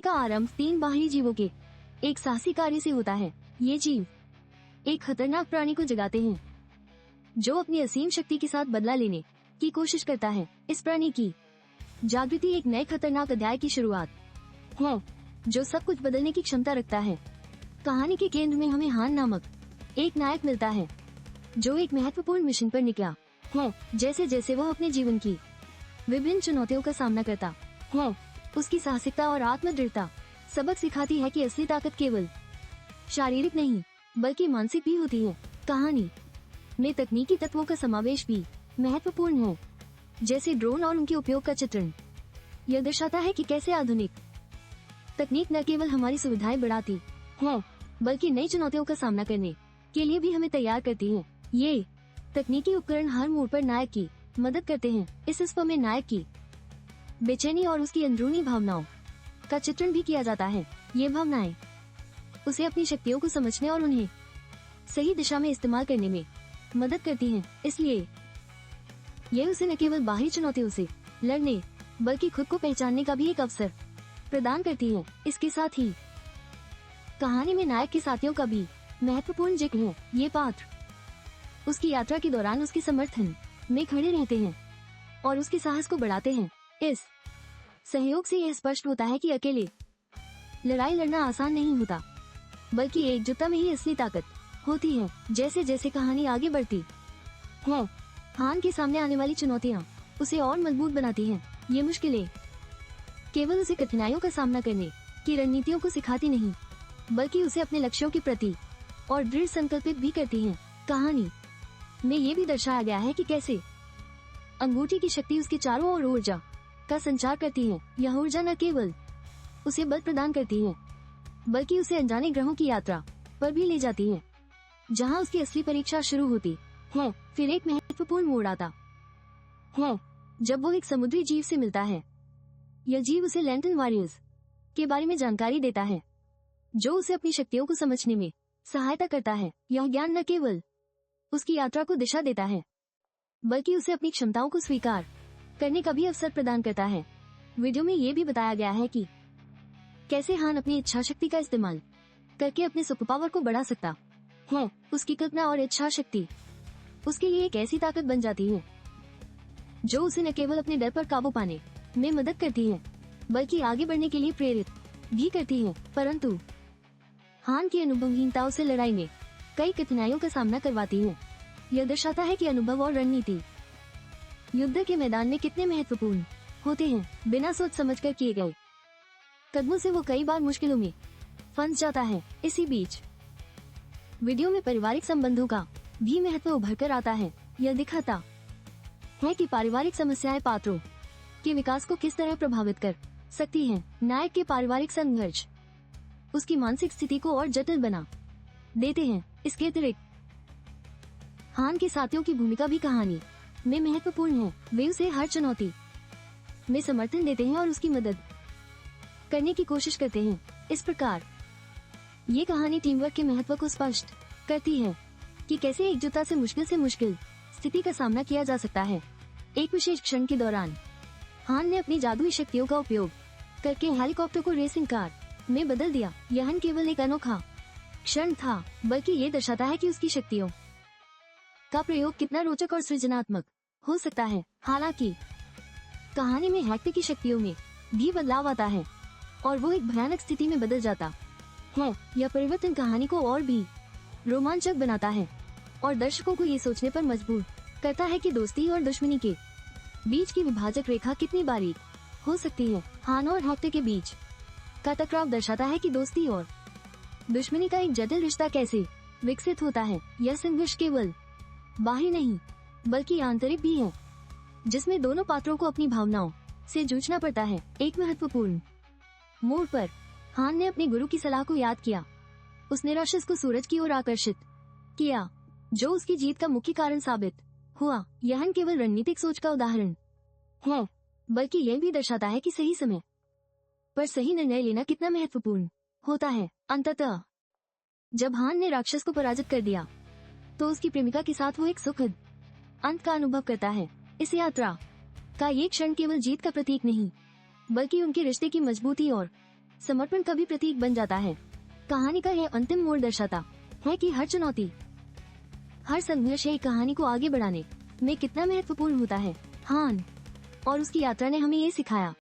का आरंभ 3 बाहरी जीवों के एक साहसी कार्य से होता है। ये जीव एक खतरनाक प्राणी को जगाते हैं जो अपनी असीम शक्ति के साथ बदला लेने की कोशिश करता है। इस प्राणी की जागृति एक नए खतरनाक अध्याय की शुरुआत है जो सब कुछ बदलने की क्षमता रखता है। कहानी के केंद्र में हमें हान नामक एक नायक मिलता है जो एक महत्वपूर्ण मिशन पर निकला है। जैसे जैसे वह अपने जीवन की विभिन्न चुनौतियों का सामना करता है, उसकी साहसिकता और आत्मदृढ़ता सबक सिखाती है कि असली ताकत केवल शारीरिक नहीं बल्कि मानसिक भी होती है। कहानी में तकनीकी तत्वों का समावेश भी महत्वपूर्ण है, जैसे ड्रोन और उनके उपयोग का चित्रण। यह दर्शाता है कि कैसे आधुनिक तकनीक न केवल हमारी सुविधाएं बढ़ाती है बल्कि नई चुनौतियों का सामना करने के लिए भी हमें तैयार करती है। ये तकनीकी उपकरण हर मोड़ पर नायक की मदद करते हैं। इस विश्व में नायक की बेचैनी और उसकी अंदरूनी भावनाओं का चित्रण भी किया जाता है। ये भावनाएं उसे अपनी शक्तियों को समझने और उन्हें सही दिशा में इस्तेमाल करने में मदद करती हैं। इसलिए ये उसे न केवल बाहरी चुनौतियों से लड़ने बल्कि खुद को पहचानने का भी एक अवसर प्रदान करती है। इसके साथ ही कहानी में नायक के साथियों का भी महत्वपूर्ण जिक्र है। ये पात्र उसकी यात्रा के दौरान उसके समर्थन में खड़े रहते हैं और उसके साहस को बढ़ाते हैं। इस सहयोग से यह स्पष्ट होता है कि अकेले लड़ाई लड़ना आसान नहीं होता बल्कि एकजुटता में ही असली ताकत होती है। जैसे जैसे कहानी आगे बढ़ती है, हान के सामने आने वाली चुनौतियाँ उसे और मजबूत बनाती हैं। ये मुश्किलें केवल उसे कठिनाइयों का सामना करने की रणनीतियों को सिखाती नहीं बल्कि उसे अपने लक्ष्यों के प्रति और दृढ़ संकल्पित भी करती हैं। कहानी में ये भी दर्शाया गया है कि कैसे अंगूठी की शक्ति उसके चारों ओर ऊर्जा का संचार करती है। यह ऊर्जा न केवल उसे बल प्रदान करती है बल्कि उसे अनजाने ग्रहों की यात्रा पर भी ले जाती है जहां उसकी असली परीक्षा शुरू होती है। फिर एक महत्वपूर्ण मोड़ आता है जब वो एक समुद्री जीव से मिलता है। यह जीव उसे लैंटर्न वॉरियर्स के बारे में जानकारी देता है जो उसे अपनी शक्तियों को समझने में सहायता करता है। यह ज्ञान न केवल उसकी यात्रा को दिशा देता है बल्कि उसे अपनी क्षमताओं को स्वीकार करने का भी अवसर प्रदान करता है। वीडियो में ये भी बताया गया है कि कैसे हान अपनी इच्छा शक्ति का इस्तेमाल करके अपने सुपर पावर को बढ़ा सकता है। उसकी कल्पना और इच्छा शक्ति उसके लिए एक ऐसी ताकत बन जाती है जो उसे न केवल अपने डर पर काबू पाने में मदद करती है बल्कि आगे बढ़ने के लिए प्रेरित भी करती है। परंतु हान की अनुभवहीनता उसे लड़ाई में कई कठिनाइयों का सामना करवाती है। यह दर्शाता है कि अनुभव और रणनीति युद्ध के मैदान में कितने महत्वपूर्ण होते हैं। बिना सोच समझकर किए गए कदमों से वो कई बार मुश्किलों में फंस जाता है। इसी बीच वीडियो में पारिवारिक संबंधों का भी महत्व उभर कर आता है। यह दिखाता है कि पारिवारिक समस्याएं पात्रों के विकास को किस तरह प्रभावित कर सकती हैं। नायक के पारिवारिक संघर्ष उसकी मानसिक स्थिति को और जटिल बना देते हैं। इसके अतिरिक्त हान के साथियों की भूमिका भी कहानी में महत्वपूर्ण है। वे उसे हर चुनौती में समर्थन देते हैं और उसकी मदद करने की कोशिश करते हैं। इस प्रकार ये कहानी टीम वर्क के महत्व को स्पष्ट करती है कि कैसे एकजुटता से मुश्किल स्थिति का सामना किया जा सकता है। एक विशेष क्षण के दौरान हान ने अपनी जादुई शक्तियों का उपयोग करके हेलीकॉप्टर को रेसिंग कार में बदल दिया। यह केवल एक अनोखा क्षण था बल्कि ये दर्शाता है कि उसकी शक्तियों का प्रयोग कितना रोचक और सृजनात्मक हो सकता है। हालांकि कहानी में हेक्टर की शक्तियों में भी बदलाव आता है और वो एक भयानक स्थिति में बदल जाता है। यह परिवर्तन कहानी को और भी रोमांचक बनाता है और दर्शकों को ये सोचने पर मजबूर करता है कि दोस्ती और दुश्मनी के बीच की विभाजक रेखा कितनी बारीक हो सकती है। हान और हेक्टर के बीच का टकराव दर्शाता है कि दोस्ती और दुश्मनी का एक जटिल रिश्ता कैसे विकसित होता है। यह संघर्ष केवल बाहरी नहीं बल्कि आंतरिक भी है जिसमें दोनों पात्रों को अपनी भावनाओं से जूझना पड़ता है। एक महत्वपूर्ण मोड़ पर हान ने अपने गुरु की सलाह को याद किया। उसने राक्षस को सूरज की ओर आकर्षित किया जो उसकी जीत का मुख्य कारण साबित हुआ। यह केवल रणनीतिक सोच का उदाहरण है बल्कि यह भी दर्शाता है कि सही समय पर सही निर्णय लेना कितना महत्वपूर्ण होता है। अंततः जब हान ने राक्षस को पराजित कर दिया तो उसकी प्रेमिका के साथ वो एक सुखद अंत का अनुभव करता है। इस यात्रा का ये क्षण केवल जीत का प्रतीक नहीं बल्कि उनके रिश्ते की मजबूती और समर्पण का भी प्रतीक बन जाता है। कहानी का यह अंतिम मोड़ दर्शाता है कि हर चुनौती, हर संघर्ष एक कहानी को आगे बढ़ाने में कितना महत्वपूर्ण होता है। हान और उसकी यात्रा ने हमें ये सिखाया